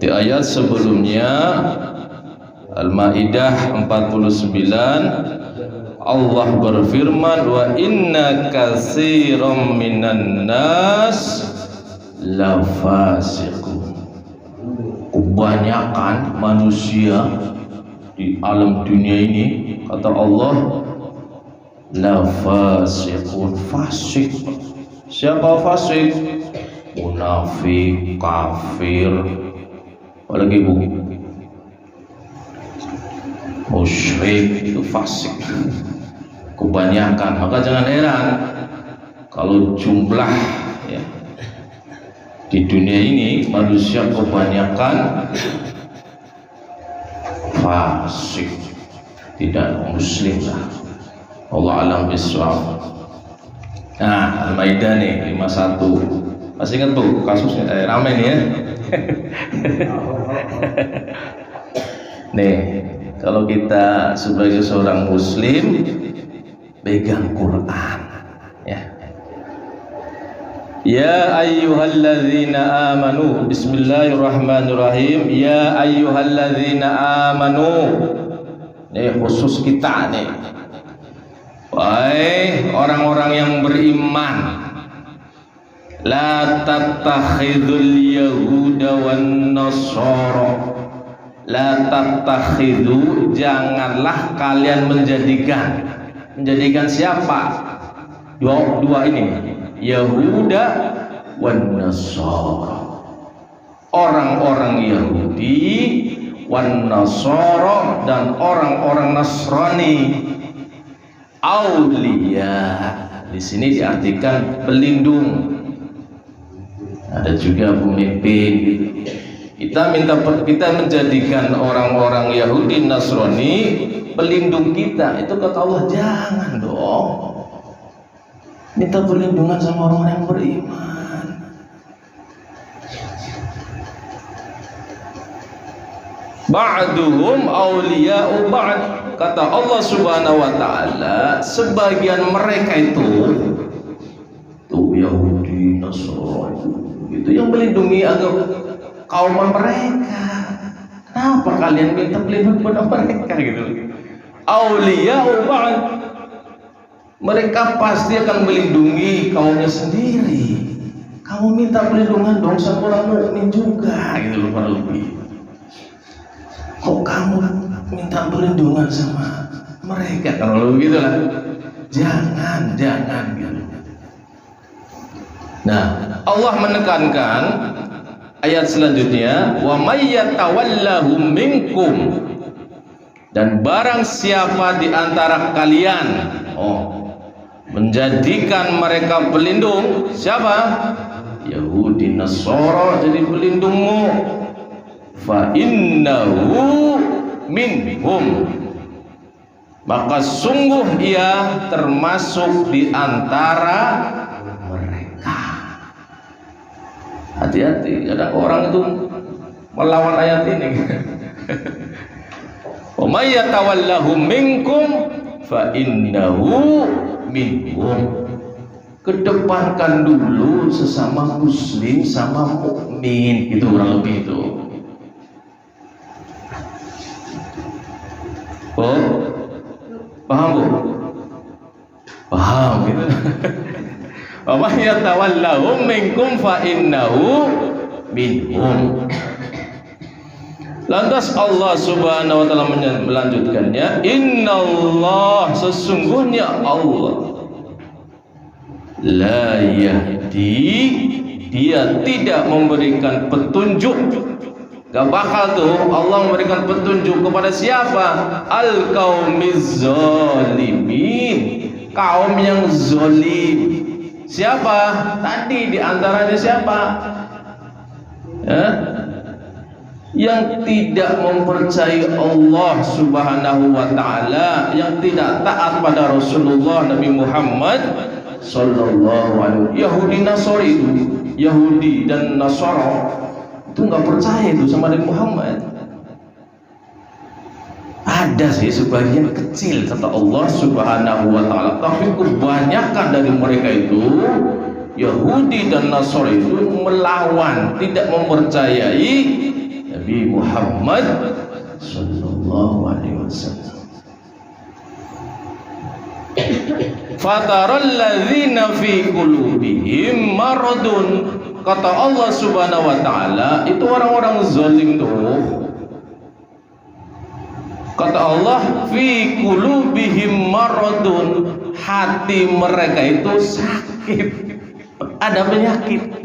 Di ayat sebelumnya Al-Maidah 49 Allah berfirman, wa inna katsiran minan nas lafasiqun. Kebanyakan manusia di alam dunia ini, kata Allah, lafasiqun, fasik. Siapa fasik? Munafik, kafir, apalagi bu, musyrik, itu fasik. Kebanyakan. Maka jangan heran kalau jumlah ya, di dunia ini manusia kebanyakan fasik, tidak muslim lah. Allah alam bisawab. Nah, Al-Maidah nih 51. Masih ingat tuh kasusnya ramai nih ya. Nih, kalau kita sebagai seorang muslim pegang Quran ya. Ya ayyuhalladzina amanu, bismillahirrahmanirrahim. Ya ayyuhalladzina amanu. Ini khusus kita nih. Wahai orang-orang yang beriman, la tattakhidul yahuda wan nasara. La tattakhidu, janganlah kalian menjadikan siapa? Dua ini, Yahuda wan Nasara, orang-orang Yahudi, wan Nasara, dan orang-orang Nasrani. Auliya di sini diartikan pelindung. Ada juga pemimpin gitu. Kita menjadikan orang-orang Yahudi Nasrani pelindung kita. Itu kata Allah, jangan dong. Minta perlindungan sama orang yang beriman. Ba'duhum awliya'u ba'd. Kata Allah Subhanahu wa taala, sebagian mereka itu Yahudi Nasrani itu yang melindungi agama kaum mereka. Kenapa kalian minta pelindung pada mereka gitu? Awliya'u ba'd. Mereka pasti akan melindungi kaumnya sendiri. Kamu minta perlindungan dong sama orang mukmin juga gitu loh, para lebih. Kok kamu minta perlindungan sama mereka? Kalau begitu lah, jangan gitu. Nah, Allah menekankan ayat selanjutnya, wa may yatawallahum minkum, dan barang siapa di antara kalian menjadikan mereka pelindung. Siapa? Yahudi Nasara jadi pelindungmu. Fa innahu minhum, maka sungguh ia termasuk di antara mereka. Hati-hati, kadang orang itu melawan ayat ini. Wa may yatawallahum minkum fa innahu minhum. Kedepankan dulu sesama muslim sama mukmin, itu kurang lebih itu. Oh, paham bu? Paham gitu. Wa may yatawallahum minkum fa innahu minhum. Lantas Allah Subhanahu wa taala melanjutkannya, innallah, sesungguhnya Allah, la yahdi, dia tidak memberikan petunjuk. Gak bakal tuh Allah memberikan petunjuk kepada siapa? Al-qaumiz zalimin, kaum yang zalim. Siapa? Tadi diantaranya siapa? Ya? Yang tidak mempercayai Allah Subhanahu wa taala, yang tidak taat pada Rasulullah Nabi Muhammad sallallahu alaihi wasallam. Yahudi Nasrani itu, Yahudi dan Nasara itu nggak percaya itu sama Nabi Muhammad. Ada sih sebagian kecil kata Allah Subhanahu wa taala, tapi kebanyakan dari mereka itu, Yahudi dan Nasrani itu, melawan, tidak mempercayai Nabi Nabi Muhammad sallallahu alaihi wasallam. Fataral ladzina fi qulubihim maradun, kata Allah Subhanahu wa taala, itu orang-orang zalim tuh. Kata Allah, fi qulubihim maradun, hati mereka itu sakit, ada penyakit.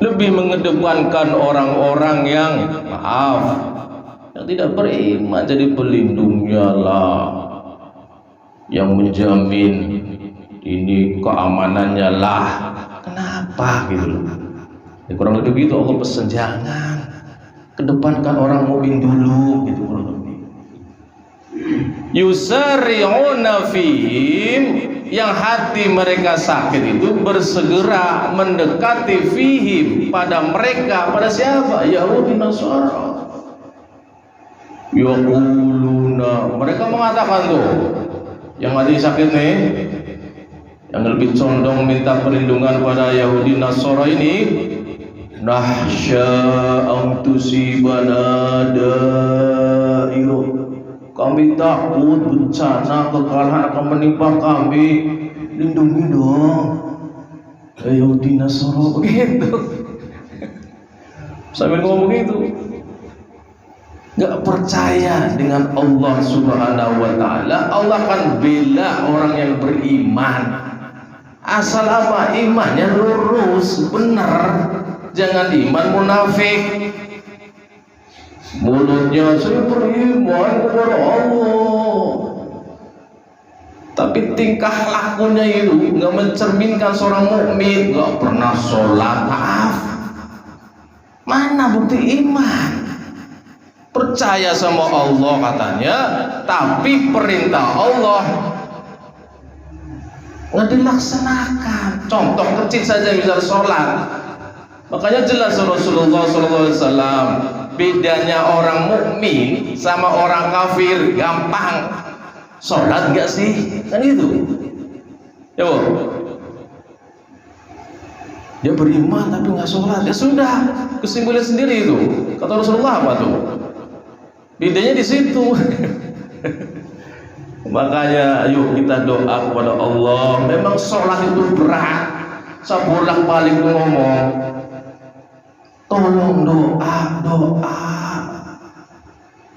Lebih mengedepankan orang-orang yang yang tidak beriman jadi pelindungnya lah, yang menjamin ini keamanannya lah. Kenapa gitu loh? Ya, kurang lebih gitu Allah pesan, jangan kedepankan orang mukmin dulu gitu kurang lebih. Yusari'una fihim, yang hati mereka sakit itu bersegera mendekati fihim, pada mereka. Pada siapa? Yahudi Nasara. Yaquluna, mereka mengatakan tuh, yang hati sakit nih, yang lebih condong minta perlindungan pada Yahudi Nasara ini, nahsya an tusibana da'iru, kami takut bencana kekalahan akan menimpa kami, lindungi dong Yahudi Nasara. Begitu sambil ngomong begitu, gak percaya dengan Allah Subhanahu wa taala. Allah akan bela orang yang beriman, asal apa? Imannya lurus, benar. Jangan iman munafik, mulutnya saya beriman kepada Allah, tapi tingkah lakunya itu nggak mencerminkan seorang mukmin. Nggak pernah sholat, maaf, mana bukti iman? Percaya sama Allah katanya, tapi perintah Allah nggak dilaksanakan. Contoh kecil saja, misal sholat. Makanya jelas Rasulullah SAW, bedanya orang mukmin sama orang kafir gampang. Sholat nggak sih? Kan itu. Ya bu, dia beriman tapi nggak sholat, ya sudah, kesimpulan sendiri itu. Kata Rasulullah apa tuh? Bedanya di situ. Makanya yuk kita doa kepada Allah. Memang sholat itu berat. Saya bolak-balik ngomong, tolong doa.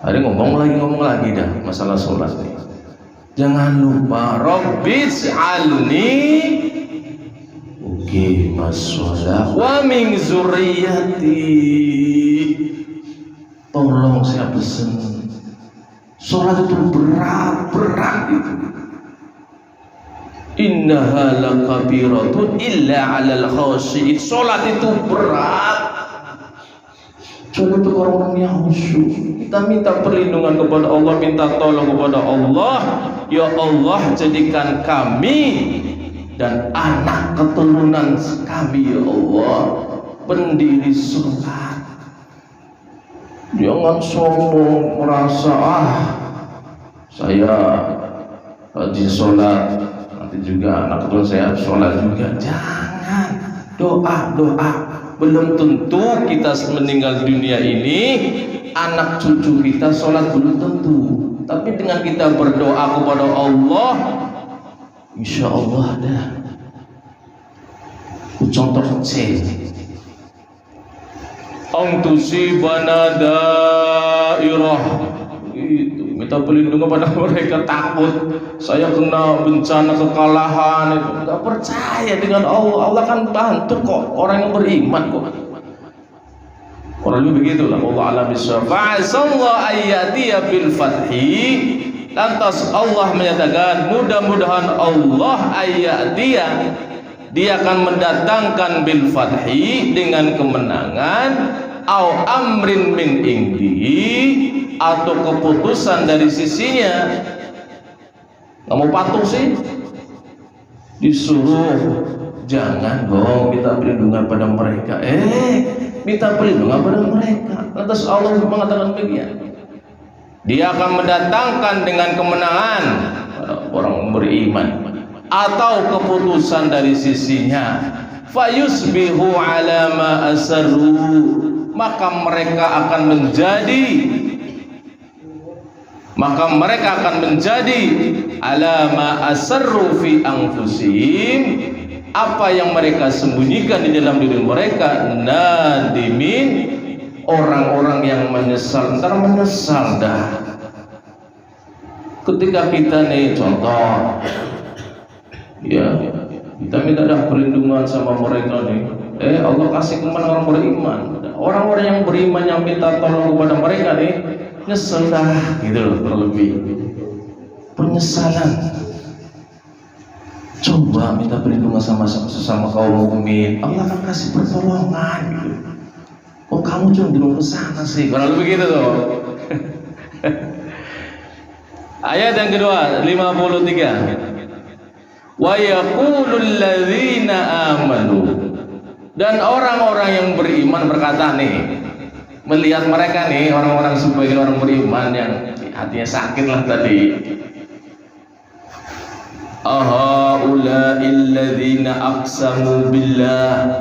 Hari ngomong lagi dah masalah sholat nih. Jangan lupa Rabbij'alni muqimas shalah wa min zurriyyati. Tolong saya pesen, sholat itu berat itu. Innaha lakabiratun illa 'alal khashi'in. Sholat itu berat. Coba untuk orang-orang yang khusyuk. Kita minta perlindungan kepada Allah, minta tolong kepada Allah. Ya Allah, jadikan kami dan anak keturunan kami, ya Allah, pendiri sholat. Jangan sombong merasa saya rajin sholat, nanti juga anak keturunan saya sholat juga. Jangan, doa. Belum tentu kita meninggal dunia ini anak cucu kita sholat, belum tentu. Tapi dengan kita berdoa kepada Allah, insya Allah dah. Contoh kecil, tusibana dairah, itu minta perlindungan pada mereka, takut saya kena bencana kekalahan. Itu nggak percaya dengan Allah. Allah kan bantu kok orang yang beriman kok. Orang lebih begitulah. Allah alam bisawab. Fa'asallahu ayyatiya bil fathi. Lantas Allah menyatakan, mudah-mudahan Allah ayyatiya, dia akan mendatangkan bil fathi, dengan kemenangan, au amrin min indihi, atau keputusan dari sisinya. Nggak mau patuh sih, disuruh jangan dong minta perlindungan pada mereka, minta perlindungan pada mereka. Lantas Allah mengatakan begini, dia akan mendatangkan dengan kemenangan pada orang beriman, atau keputusan dari sisinya. fayusbihu ala ma asarru, maka mereka akan menjadi ala ma asarru fi anfusihim, apa yang mereka sembunyikan di dalam diri mereka, nadimin, orang-orang yang menyesal. Ntar menyesal dah. Ketika kita nih contoh, ya kita minta dah perlindungan sama mereka nih, Allah kasih kemana orang beriman. Orang-orang yang beriman yang minta tolong kepada mereka nih, nyesel dah, gitu loh, terlebih penyesalan. Coba minta perlindungan sama sesama kaum mukmin, Allah akan kasih pertolongan gitu. Kok kamu cenderung ke sana sih? Kalau begitu tuh. Ayat yang kedua 53. Wa yaqulul ladzina amanu, dan orang-orang yang beriman berkata nih, melihat mereka nih, orang-orang sebagai orang beriman yang hatinya sakit lah tadi, ahaula'il ladzina aqsamu billah,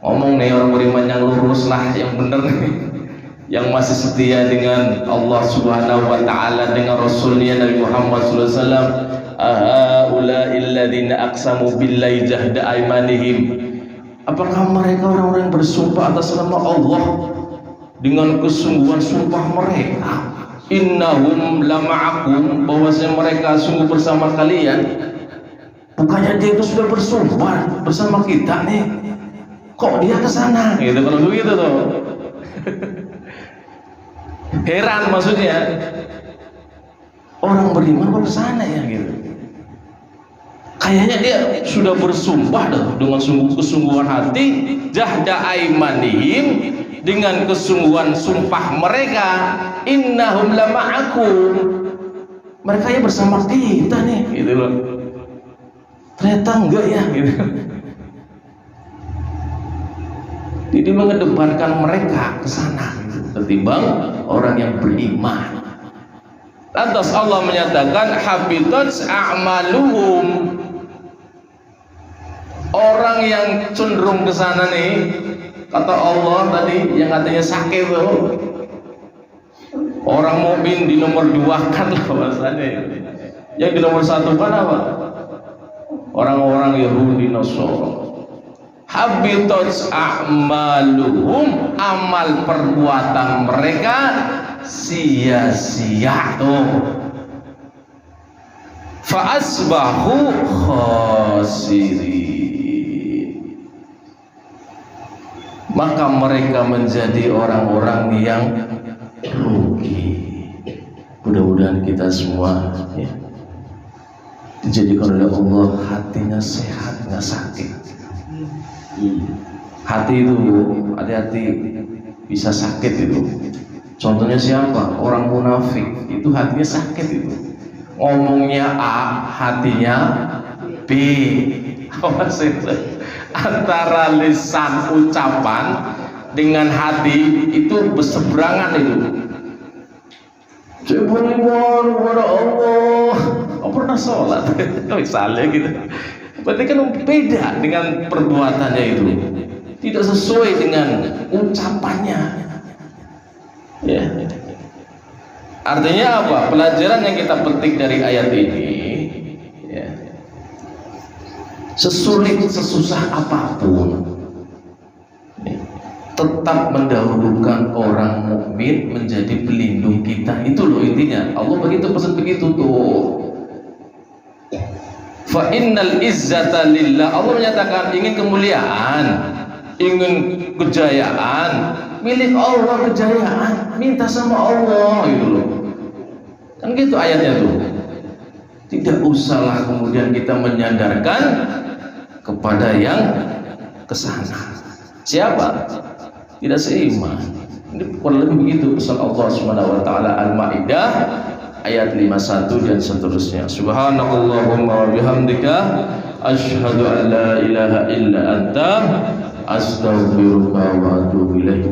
ngomong nih orang beriman yang lurus lah, yang bener nih, yang masih setia dengan Allah Subhanahu wa ta'ala, dengan Rasulnya Nabi Muhammad sallallahu alaihi wasallam. Ahaula'il ladzina aqsamu billahi jahda aymanihim, apakah mereka orang-orang yang bersumpah atas nama Allah dengan kesungguhan sumpah mereka, innahum lama'akum, bahwasanya mereka sungguh bersama kalian. Bukannya dia itu sudah bersumpah bersama kita nih, kok dia ke sana gitu. Kalau begitu tuh heran, maksudnya orang beriman kok ke sana ya gitu. Kayaknya dia sudah bersumpah dengan kesungguhan hati, jahda aimanihim, dengan kesungguhan sumpah mereka, innahum lama'akum, mereka ya bersama kita nih gitu loh. Ternyata enggak ya gitu. Jadi mengedepankan mereka ke sana gitu, ketimbang orang yang beriman. Lantas Allah menyatakan habitat a'maluhum, orang yang cenderung ke sana nih, kata Allah tadi yang katanya sakit tuh, orang mukmin di nomor 2 kan lah bahasanya. Yang di nomor 1 kan apa? Orang-orang Yahudi Nasara. Habitat a'maluhum, amal perbuatan mereka sia-sia tuh. Fa asbahu khasirin, maka mereka menjadi orang-orang yang rugi. Mudah-mudahan kita semua ya, dijadikan oleh Allah hatinya sehat, nggak sakit. Hati itu hati-hati bisa sakit itu. Contohnya siapa? Orang munafik itu hatinya sakit itu. Ngomongnya A, hatinya B. Antara lisan ucapan dengan hati itu berseberangan itu. Saya beriman kepada Allah, kok pernah sholat? Misalnya gitu. Berarti kan beda dengan perbuatannya itu, tidak sesuai dengan ucapannya. Ya. Artinya apa? Pelajaran yang kita petik dari ayat ini, ya, sesulit sesusah apapun, ya, tetap mendahulukan orang mukmin menjadi pelindung kita. Itu loh intinya. Allah begitu pesan begitu tuh. Fa innal izzata lillah, Allah menyatakan ingin kemuliaan, ingin kejayaan, milik Allah. Kejayaan minta sama Allah gitu loh. Kan gitu ayatnya tuh. Tidak usahlah kemudian kita menyandarkan kepada yang kesana. Siapa? Tidak seiman. Ini kurang lebih begitu pesan Allah Subhanahu wa taala Al-Maidah ayat 51 dan seterusnya. Subhanallahumma wa bihamdika asyhadu an la ilaha illa anta astaghfiruka wa atubu ilaik.